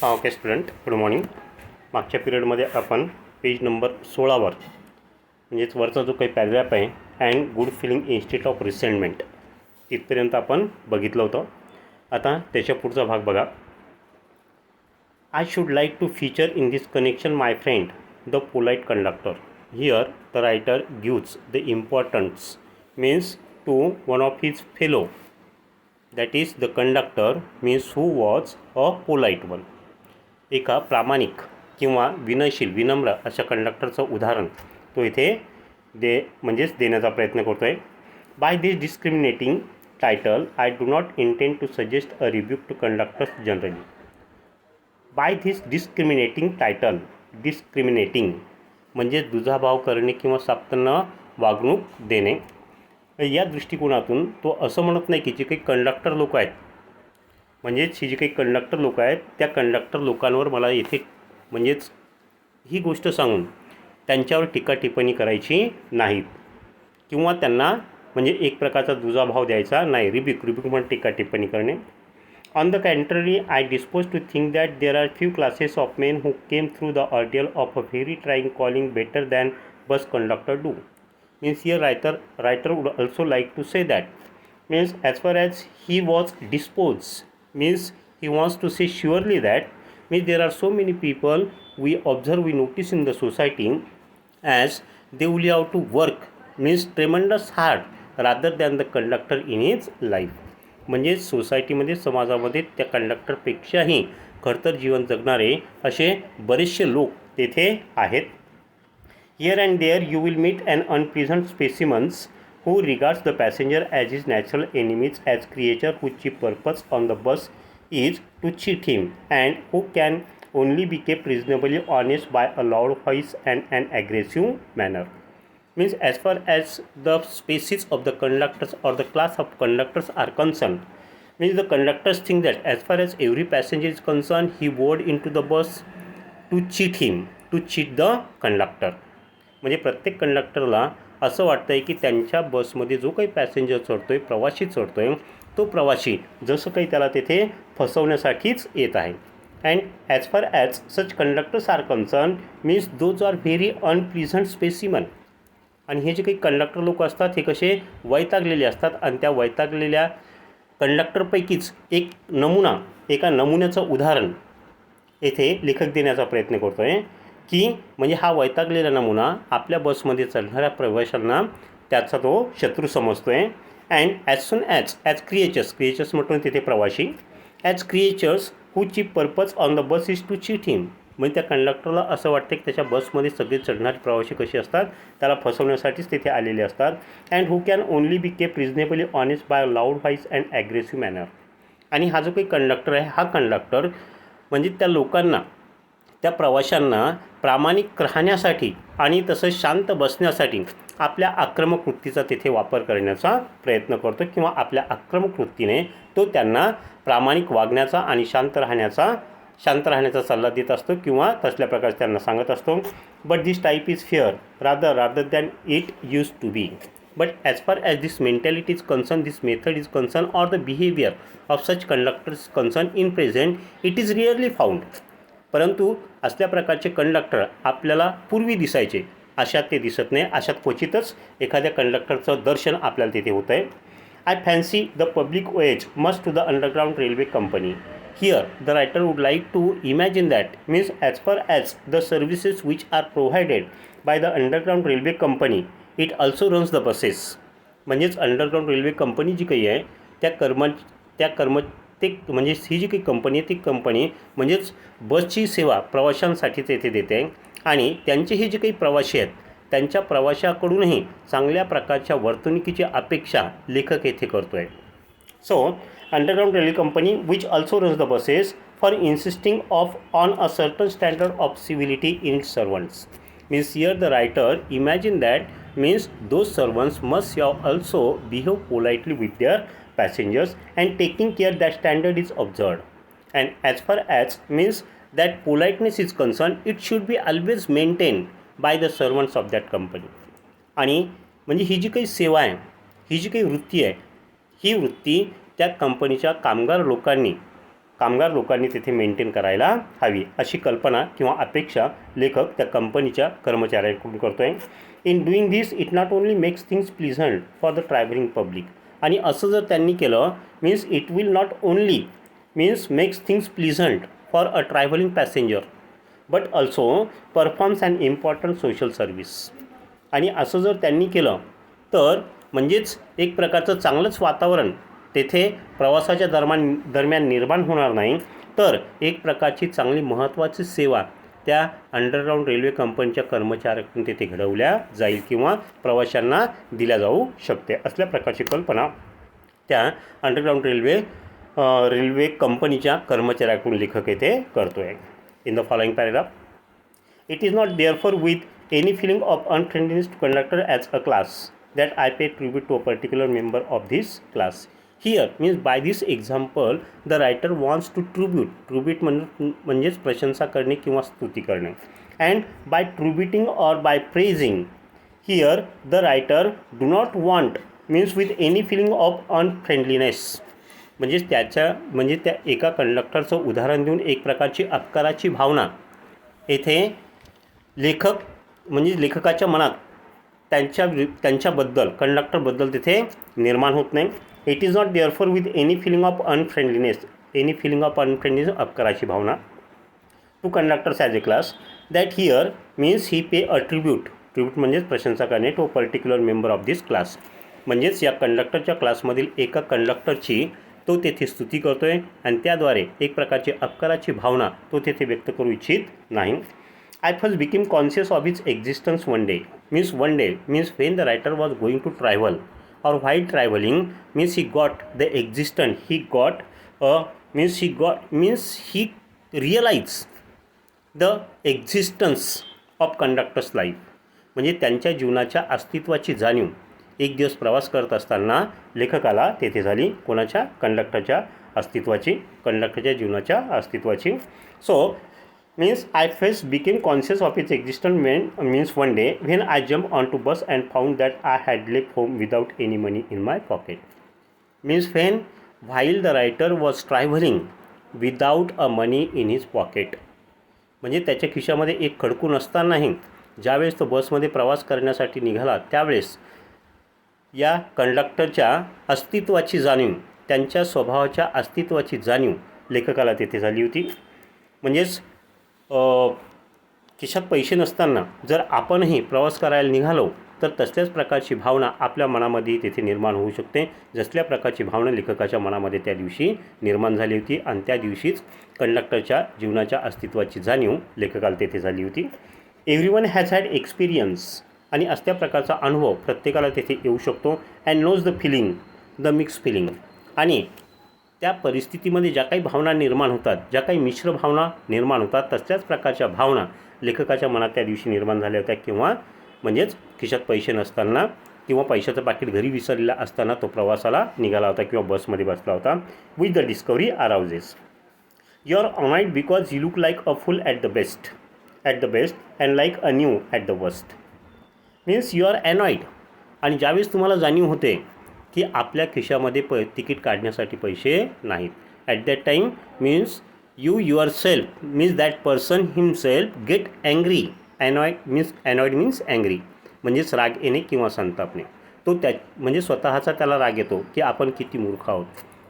Okay student, good morning. मागच्या पिरियडमध्ये आपण पेज नंबर 16वर म्हणजेच वरचा जो काही पॅराग्राफ आहे and good feeling instead of resentment तिथपर्यंत आपण बघितलं होतं. आता त्याच्या पुढचा भाग बघा. I should like to feature in this connection my friend the polite conductor. Here the writer gives the importance means to one of his fellow, that is the conductor means who was a polite one. एका प्रामाणिक किंवा विनयशील विनम्र अशा कंडक्टरचं उदाहरण तो इथे देण्याचा प्रयत्न करतो आहे. By this discriminating title I do not intend to suggest a rebuke to conductors generally. By this discriminating title, discriminating म्हणजे दुजाभाव करणे किंवा साप्तांना वागणूक देणे. या दृष्टिकोनातून तो असं म्हणत नाही की जे काही कंडक्टर लोक आहेत म्हणजेच ही जी काही कंडक्टर लोक आहेत त्या कंडक्टर लोकांवर मला येथे म्हणजेच ही गोष्ट सांगून त्यांच्यावर टीका टिप्पणी करायची नाहीत किंवा त्यांना म्हणजे एक प्रकारचा दुजाभाव द्यायचा नाही. रिब्यूक म्हणजे टीका टिप्पणी करणे. On the contrary I dispose to think that there are few classes of men who came through the ordeal of a very trying calling better than bus conductors do. Means here writer would also like to say that means as far as he was dispose means he wants to say surely that means there are so many people we observe, we notice in the society as they will have to work means tremendous hard rather than the conductor in his life. म्हणजे सोसायटीमध्ये समाजामध्ये त्या कंडक्टरपेक्षाही खडतर जीवन जगणारे असे बरेचसे लोक तेथे आहेत. Here and there you will meet an unpleasant specimens who regards the passenger as his natural enemies, as creature whose chief purpose on the bus is to cheat him and who can only be kept reasonably honest by a loud voice and an aggressive manner. Means as far as the species of the conductors or the class of conductors are concerned, means the conductors think that as far as every passenger is concerned he board into the bus to cheat him, to cheat the conductor. म्हणजे प्रत्येक कंडक्टरला असं वाटतं आहे की त्यांच्या बसमध्ये जो काही पॅसेंजर चढतो आहे, प्रवासी चढतो आहे, तो प्रवासी जसं काही त्याला तेथे फसवण्यासाठीच येत आहे. And as far as such conductors are concern means those are very unpleasant specimen. आणि हे जे काही कंडक्टर लोक असतात हे कसे वैतागलेले असतात आणि त्या वैतागलेल्या कंडक्टरपैकीच एक नमुना, एका नमुन्याचं उदाहरण येथे लेखक देण्याचा प्रयत्न करतो आहे की म्हणजे हा वैतागलेला नमुना आपल्या बसमध्ये चढणाऱ्या प्रवाशांना त्याचा तो शत्रू समजतो आहे. And as soon as creatures म्हटलं तिथे प्रवासी, as creatures who chief purpose on the bus is to cheat him. म्हणजे त्या कंडक्टरला असं वाटतं की त्याच्या बसमध्ये सगळे चढणारे प्रवासी कसे असतात त्याला फसवण्यासाठीच तिथे आलेले असतात. And who can only be kept reasonably honest by a loud voice and aggressive manner. आणि हा जो काही कंडक्टर आहे हा कंडक्टर म्हणजे त्या लोकांना त्या प्रवाशांना प्रामाणिक राहण्यासाठी आणि तसंच शांत बसण्यासाठी आपल्या आक्रमक वृत्तीचा तिथे वापर करण्याचा प्रयत्न करतो किंवा आपल्या आक्रमक वृत्तीने तो त्यांना प्रामाणिक वागण्याचा आणि शांत राहण्याचा सल्ला देत असतो किंवा तसल्या प्रकारे त्यांना सांगत असतो. But this type is fair rather than it use to be. But as far as this mentality is concerned, this method is concerned, or the behavior of such conductors is concerned in present, it is rarely found. परंतु असल्या प्रकारचे conductor आपल्याला पूर्वी दिसायचे, अशात ते दिसत नाही. अशात क्वचितच एखाद्या कंडक्टरचं दर्शन आपल्याला तिथे होतं आहे. I fancy the public ways must to the underground railway company. Here the writer would like to imagine that means as far as the services which are provided by the underground railway company it also runs the buses. म्हणजेच underground railway company जी काही आहे ते म्हणजे ही जी काही company आहे ती company म्हणजेच बसची सेवा प्रवाशांसाठी तेथे देते आणि त्यांचे हे जे काही प्रवासी आहेत त्यांच्या प्रवाशाकडूनही चांगल्या प्रकारच्या वर्तणुकीची अपेक्षा लेखक येथे करतो आहे. So underground railway company which also runs the buses for insisting on a certain standard of civility in servants. Means here the writer imagine that means those servants must have also behave politely with their passengers and taking care that standard is observed. And as far as means that politeness is concerned, it should be always maintained by the servants of that company. आणि म्हणजे ही जी काही सेवा आहे, ही जी काही वृत्ती आहे, ही वृत्ती त्या कंपनीच्या कामगार लोकांनी कामगार लोकांनी तिथे मेंटेन करायला हवी, अशी कल्पना किंवा अपेक्षा लेखक त्या कंपनीच्या कर्मचाऱ्यांकडून करतो आहे. In doing this it not only makes things pleasant for the travelling public. आणि असं जर त्यांनी केलं means it will not only means makes things pleasant for a travelling passenger but also performs an important social service. आणि असं जर त्यांनी केलं तर म्हणजेच एक प्रकारचं चांगलंच वातावरण तेथे प्रवासाच्या दरम्यान निर्माण होणार नाही, तर एक प्रकारची चांगली महत्त्वाची सेवा त्या अंडरग्राऊंड रेल्वे कंपनीच्या कर्मचाऱ्यांकडून तिथे घडवल्या जाईल किंवा प्रवाशांना दिल्या जाऊ शकते. असल्या प्रकारची कल्पना त्या अंडरग्राऊंड रेल्वे कंपनीच्या कर्मचाऱ्याकडून लेखक येथे करतो आहे. In the following paragraph, it is not therefore with any feeling of unfriendliness to conductor as a class that I pay tribute to a particular member of this class. Here means by this example the writer wants to tribute म्हणजेच प्रशंसा करणे किंवा स्तुती करणे. And by tributing or by praising, here the writer do not want means with any feeling of unfriendliness. म्हणजेच त्या एका कंडक्टरचं उदाहरण देऊन एक प्रकारची अपकाराची भावना येथे लेखकाच्या मनात त्यांच्याबद्दल कंडक्टरबद्दल तिथे निर्माण होत नाही. It is not therefore with any feeling of unfriendliness अपकाराची भावना to conductors as a class that here means he pay a tribute म्हणजेच प्रशंसा करणे to a particular member of this class. म्हणजेच या कंडक्टरच्या क्लासमधील एका कंडक्टरची तो तेथे स्तुती करतो आहे आणि त्याद्वारे एक प्रकारची अपकाराची भावना तो तेथे व्यक्त करू इच्छित नाही. I first became conscious of its existence one day means when the writer was going to travel or while traveling means he realized the existence of conductor's life. म्हणजे त्यांच्या जीवनाच्या अस्तित्वाची जाणीव एक दिवस प्रवास करत असताना लेखकाला तेथे झाली. कोणाच्या? कंडक्टरच्या जीवनाच्या अस्तित्वाची. So means I first became conscious of its existence one day when I jumped onto bus and found that I had left home without any money in my pocket. Means while the writer was traveling without a money in his pocket. म्हणजे त्याच्या खिशामध्ये एक खडकू नसतानाही ज्यावेळेस तो बसमध्ये प्रवास करण्यासाठी निघाला त्यावेळेस या कंडक्टरच्या अस्तित्वाची जाणीव, त्यांच्या स्वभावाच्या अस्तित्वाची जाणीव लेखकाला तेथे झाली होती. म्हणजेच खिशात पैसे नसताना जर आपणही प्रवास करायला निघालो तर तसल्याच प्रकारची भावना आपल्या मनामध्ये तेथे निर्माण होऊ शकते. जसल्या प्रकारची भावना लेखकाच्या मनामध्ये त्या दिवशी निर्माण झाली होती आणि त्या दिवशीच कंडक्टरच्या जीवनाच्या अस्तित्वाची जाणीव लेखकाला तेथे झाली होती. एव्हरीवन हॅज हॅड एक्सपिरियन्स आणि असल्या प्रकारचा अनुभव प्रत्येकाला तेथे येऊ शकतो. And knows the feeling the mix feeling. आणि त्या परिस्थितीमध्ये ज्या काही भावना निर्माण होतात, ज्या काही मिश्र भावना निर्माण होतात तसल्याच प्रकारच्या भावना लेखकाच्या मनात त्या दिवशी निर्माण झाल्या होत्या. किंवा म्हणजेच खिशात पैसे नसताना किंवा पैशाचं पाकीट घरी विसरलेला असताना तो प्रवासाला निघाला होता किंवा बसमध्ये बसला होता. With the discovery arouses you are annoyed because you look like a fool at the best and like a new at the worst. Means you are annoyed. आणि ज्यावेळेस तुम्हाला जाणीव होते की आपल्या खिशामध्ये तिकीट काढण्यासाठी पैसे नाहीत, at that time means your self means that person himself get angry. Annoyed means angry म्हणजेच राग येणे किंवा संतापणे. तो म्हणजे स्वतःचा त्याला राग येतो की आपण किती मूर्ख आहोत,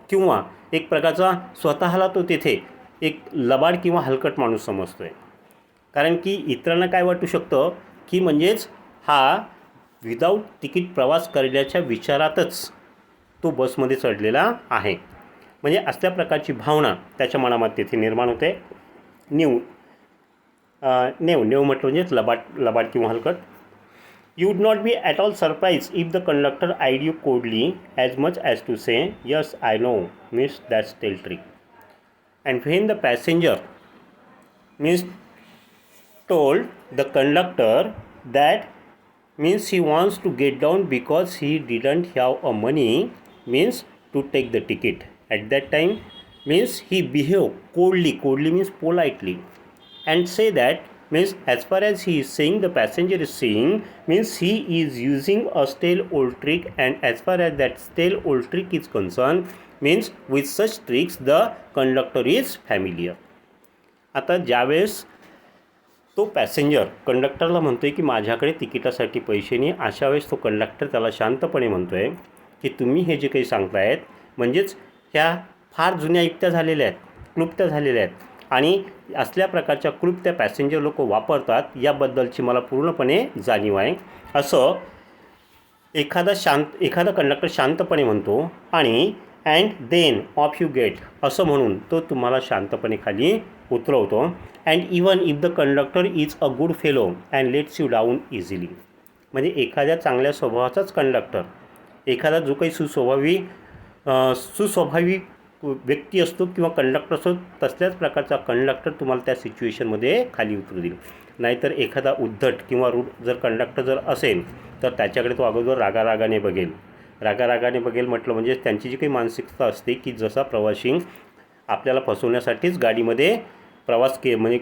किंवा एक प्रकारचा स्वतःला तो तेथे एक लबाड किंवा हलकट माणूस समजतो आहे. कारण की इतरांना काय वाटू शकतं की म्हणजेच हा विदाऊट तिकीट प्रवास करण्याच्या विचारातच तो बसमध्ये चढलेला आहे. म्हणजे असल्या प्रकारची भावना त्याच्या मनामध्ये तिथे निर्माण होते. नेव म्हटलं म्हणजेच लबाड किंवा हलकट. You would not be at all surprise if the conductor eyed you coldly as much as to say yes I know means that's tell trick. And when the passenger means told the conductor that means he wants to get down because he didn't have a money means to take the ticket. At that time means he behave coldly means politely and say that means as far as he is saying, the passenger is saying, means he is using a stale old trick, and as far as that stale old trick is concerned, means with such tricks the conductor is familiar. आता ज्यावेळेस तो passenger कंडक्टरला म्हणतो आहे की माझ्याकडे तिकिटासाठी पैसे नाही, अशा वेळेस तो कंडक्टर त्याला शांतपणे म्हणतो आहे की तुम्ही हे जे काही सांगतायत म्हणजेच ह्या फार जुन्या युक्त्या झालेल्या आहेत, क्लुप्त्या झालेल्या आहेत, आणि असल्या प्रकारच्या क्लुप्त्या पॅसेंजर लोक वापरतात याबद्दलची मला पूर्णपणे जाणीव आहे. असं एखादा कंडक्टर शांतपणे म्हणतो आणि and then off you get असं म्हणून तो तुम्हाला शांतपणे खाली उतरवतो. And even if the conductor is a good fellow and lets you down easily. म्हणजे एखाद्या चांगल्या स्वभावाचाच कंडक्टर, एखादा जो काही सुस्वभावी व्यक्ती असतो किंवा कंडक्टर असतो, तसल्याच प्रकारचा कंडक्टर तुम्हाला त्या सिच्युएशनमध्ये खाली उतरू देईल. नाहीतर एखादा उद्धट किंवा रूट जर कंडक्टर जर असेल तर त्याच्याकडे तो अगोदर रागारागाने बघेल. रागारागाने बघेल म्हटलं म्हणजे त्यांची जी काही मानसिकता असते की जसा प्रवासी आपल्याला फसवण्यासाठीच गाडीमध्ये म्हणजे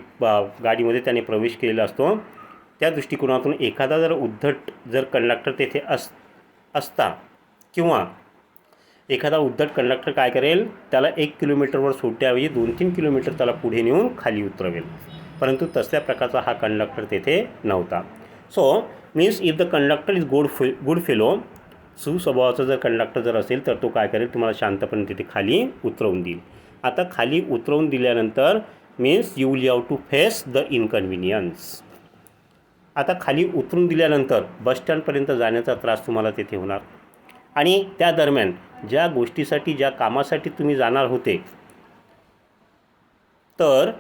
गाडीमध्ये त्याने प्रवेश केलेला असतो, त्या दृष्टिकोनातून एखादा जर उद्धट जर कंडक्टर तेथे असता किंवा एखादा उद्धट कंडक्टर काय करेल, त्याला 1 किलोमीटरवर सोडण्याऐवजी 2-3 किलोमीटर त्याला पुढे नेऊन खाली उतरवेल. परंतु तसल्या प्रकारचा हा कंडक्टर तेथे नव्हता. So means if the conductor is good fellow, सुस्वभावाचा जर कंडक्टर जर असेल तर तो काय करेल, तुम्हाला शांतपणे तिथे खाली उतरवून देईल. आता खाली उतरवून दिल्यानंतर means you will have to face the inconvenience. आता खाली उतरून दिल्यानंतर बसस्टँडपर्यंत जाण्याचा त्रास तुम्हाला तेथे होणार, आणि त्या दरम्यान ज्या गोष्टीसाठी ज्या कामासाठी तुम्ही जाणार होते तर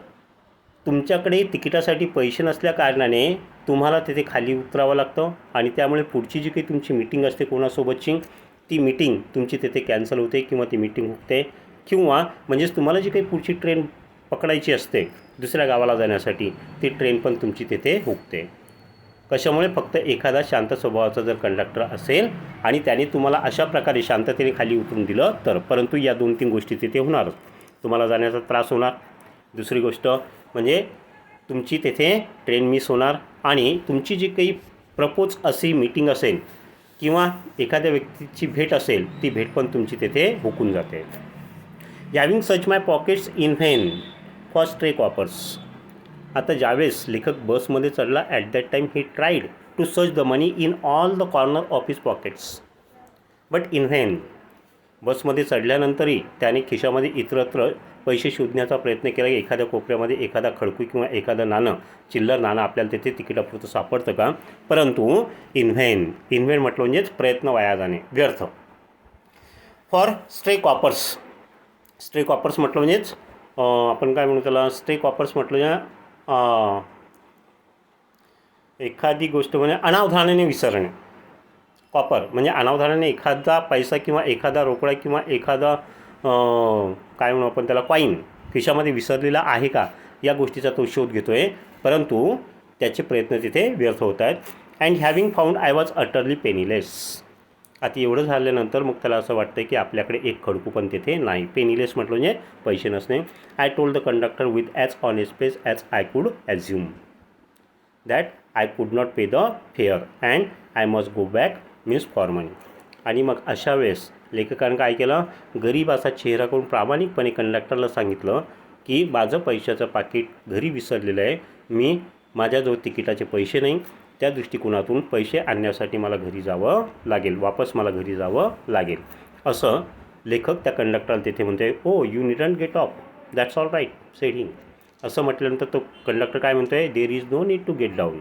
तुमच्याकडे तिकिटासाठी पैसे नसल्या कारणाने तुम्हाला तिथे खाली उतरावं लागतं, आणि त्यामुळे पुढची जी काही तुमची मीटिंग असते कोणासोबतची, ती मीटिंग तुमची तिथे कॅन्सल होते किंवा ती मीटिंग हुकते, किंवा म्हणजेच तुम्हाला जी काही पुढची ट्रेन पकडायची असते दुसऱ्या गावाला जाण्यासाठी, ती ट्रेन पण तुमची तिथे हुकते. कशामुळे? फक्त एखादा शांत स्वभावाचा जर कंडक्टर असेल आणि त्याने तुम्हाला अशा प्रकारे शांततेने खाली उतरून दिलं तर. परंतु या 2-3 गोष्टी तिथे होणारच. तुम्हाला जाण्याचा त्रास होणार, दुसरी गोष्ट म्हणजे तुमची तेथे ट्रेन मिस होणार, आणि तुमची जी काही प्रपोज अशी मीटिंग असेल किंवा एखाद्या व्यक्तीची भेट असेल ती भेट पण तुमची तेथे हुकून जाते. Having search my pockets in vain for stray coppers. आता ज्यावेळेस लेखक बसमध्ये चढला, at that time he tried to search the money in all the corner of his pockets but in vain. बसमध्ये चढल्यानंतरही त्याने खिशामध्ये इतरत्र पैसे शोधण्याचा प्रयत्न केला की एखाद्या कोपऱ्यामध्ये एखादा खडकू किंवा एखादं नाणं, चिल्लर नाणं आपल्याला तेथे तिकिटापुरतं सापडतं का, परंतु इन व्हेन म्हटलं म्हणजेच प्रयत्न वाया जाणे, व्यर्थ. फॉर स्ट्रे कॉपर्स म्हटलं म्हणजेच आपण काय म्हणू त्याला, स्ट्रे कॉपर्स म्हटलं एखादी गोष्ट म्हणजे अनावधानाने विसरणे. कॉपर म्हणजे अनावधानाने एखादा पैसा किंवा एखादा रोकडा किंवा एखादा काय म्हणू आपण त्याला कॉईन खिशामध्ये विसरलेला आहे का, या गोष्टीचा तो शोध घेतो आहे, परंतु त्याचे प्रयत्न तिथे व्यर्थ होत आहेत. And having found I was utterly penniless. आता एवढं झाल्यानंतर मग त्याला असं वाटतं की आपल्याकडे एक खडकू पण तिथे नाही. पेनीलेस म्हटलं म्हणजे पैसे नसणे. I told the conductor with as honest face as I could assume that I could not pay the fare and I must go back means for money. आणि मग अशा वेळेस लेखकानं काय केलं, गरीब असा चेहरा करून प्रामाणिकपणे कंडक्टरला सांगितलं की माझं पैशाचं पाकिट घरी विसरलेलं आहे, माझ्याजवळ तिकिटाचे पैसे नाही, त्या दृष्टिकोनातून पैसे आणण्यासाठी मला घरी जावं लागेल, वापस मला घरी जावं लागेल. असं लेखक त्या कंडक्टरला तिथे म्हणते. Oh you needn't get off, that's all right said he. असं म्हटल्यानंतर तो कंडक्टर काय म्हणतो आहे, there is no need to get down.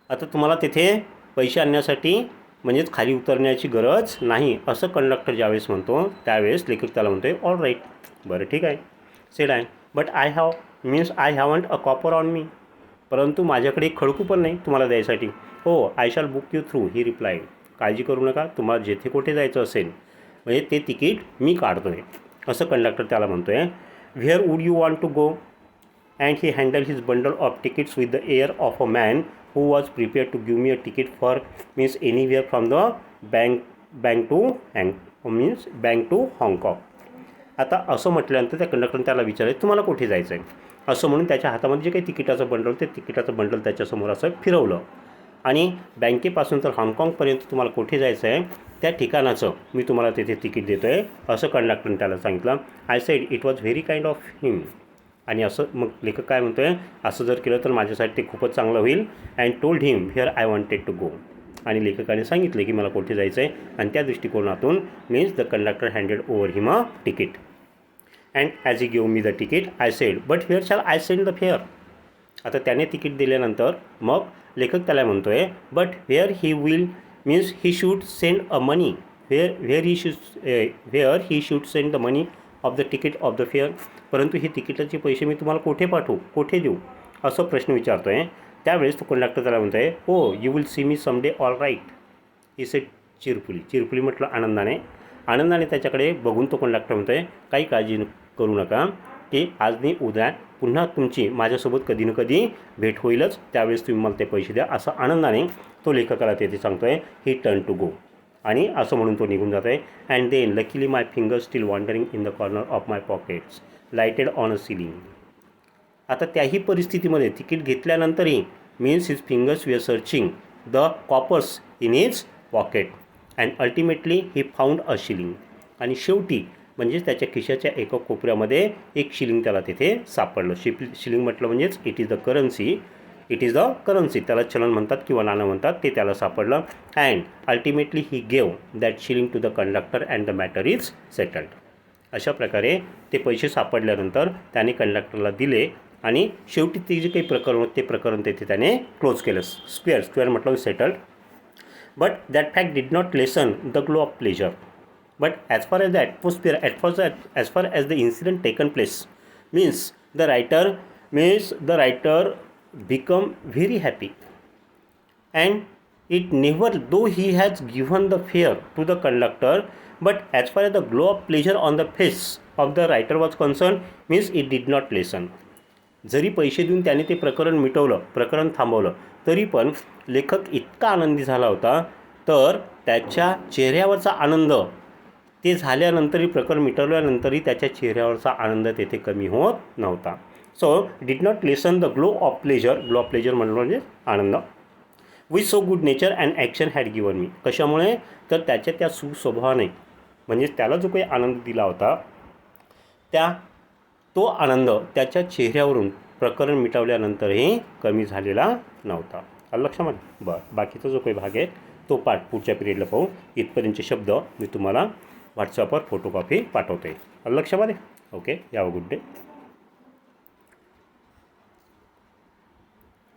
आता तुम्हाला तिथे पैसे आणण्यासाठी म्हणजेच खाली उतरण्याची गरज नाही, असं कंडक्टर ज्यावेळेस म्हणतो त्यावेळेस लेखक त्याला म्हणतो आहे ऑल राईट, बरं ठीक आहे सेड आहे, but I haven't a copper on me. परंतु माझ्याकडे एक खडकू पण नाही तुम्हाला द्यायसाठी. हो I shall book you through he reply. काळजी करू नका, तुम्हाला जेथे कुठे जायचं असेल म्हणजे ते तिकीट मी काढतो आहे, असं कंडक्टर त्याला म्हणतो आहे. Where would you want to go. And he handle his bundle of tickets with the air of a man who was prepared to give me a ticket for means anywhere from the bank to Hong Kong. आता असं म्हटल्यानंतर त्या कंडक्टरने त्याला विचारले तुम्हाला कुठे जायचं आहे असं म्हणून त्याच्या हातामध्ये जे काही तिकिटाचं बंडल ते तिकिटाचं बंडल त्याच्यासमोर असं फिरवलं आणि बँकेपासून तर हाँगकाँगपर्यंत तुम्हाला कुठे जायचं आहे त्या ठिकाणाचं मी तुम्हाला तिथे तिकीट देतो आहे असं कंडक्टरने त्याला सांगितलं. I said it was very kind of him. आणि असं मग लेखक काय म्हणतो आहे असं जर केलं तर माझ्यासाठी ते खूपच चांगलं होईल. And told him here I wanted to go. आणि लेखकाने सांगितले की मला कुठे जायचं आहे आणि त्या दृष्टिकोनातून means the conductor handed over him a ticket. And as he give me the ticket I said but here shall I send the fair. आता त्याने तिकीट दिल्यानंतर मग लेखक त्याला म्हणतो आहे but where he will means he should send a money where he should send the money of the ticket of the fair. परंतु हे तिकिटाचे पैसे मी तुम्हाला कुठे पाठवू कुठे देऊ असं प्रश्न विचारतो आहे. त्यावेळेस तो कंडक्टर त्याला म्हणतो आहे हो you will see me someday all right. He said cheerfully म्हटलं आनंदाने त्याच्याकडे बघून तो कंडक्टर म्हणतो आहे काही काळजी करू नका की आज मी उद्या पुन्हा तुमची माझ्यासोबत कधी ना कधी भेट होईलच त्यावेळेस तुम्ही मला ते पैसे द्या असं आनंदाने तो लेखकाला तेथे सांगतो आहे. He turn to go. आणि असं म्हणून तो निघून जातो आहे. And then luckily my fingers still wandering in the corner of my pockets lighted on a shilling. आता त्याही परिस्थितीमध्ये तिकीट घेतल्यानंतरही means his fingers we are searching the coppers in his pocket and ultimately he found a shilling. आणि शेवटी म्हणजेच त्याच्या खिशाच्या एका कोपऱ्यामध्ये एक शिलिंग त्याला तिथे सापडलं. शिलिंग म्हटलं म्हणजेच इट इज द करन्सी त्याला चलन म्हणतात किंवा नाणं म्हणतात ते त्याला सापडलं. And ultimately he gave that shilling to the conductor and the matter is settled. अशा प्रकारे ते पैसे सापडल्यानंतर त्याने कंडक्टरला दिले आणि शेवटी ते जे काही प्रकरण होतं ते प्रकरण तेथे त्याने क्लोज केलं. स्क्वेअर म्हटलं settled. But that fact did not lessen the glow of pleasure. But as far as the atmosphere, as far as the incident taken place, means the writer become very happy, and it never, though he has given the fare to the conductor, but as far as the glow of pleasure on the face of the writer was concerned, means it did not lessen. जरी पैसे देऊन त्याने ते प्रकरण थांबवलं तरी पण लेखक इतका आनंदी झाला होता तर त्याच्या चेहऱ्यावरचा आनंद ते झाल्यानंतरही प्रकरण मिटवल्यानंतरही त्याच्या चेहऱ्यावरचा आनंद तेथे कमी होत नव्हता. So did not lessen the glow of pleasure म्हणलं म्हणजे आनंद. With so good nature and action had given me. कशामुळे तर त्याच्या त्या सुस्वभावाने म्हणजेच त्याला जो काही आनंद दिला होता तो आनंद त्याच्या चेहऱ्यावरून प्रकरण मिटवल्यानंतरही कमी झालेला नव्हता. आलं लक्षामध्ये. बाकीचा जो काही भाग आहे तो पाठ पुढच्या पिरियडला पाहू. इथपर्यंतचे शब्द मी तुम्हाला व्हॉट्सअपवर फोटोकॉपी पाठवते. आलं लक्षामध्ये. Okay. Have a good day.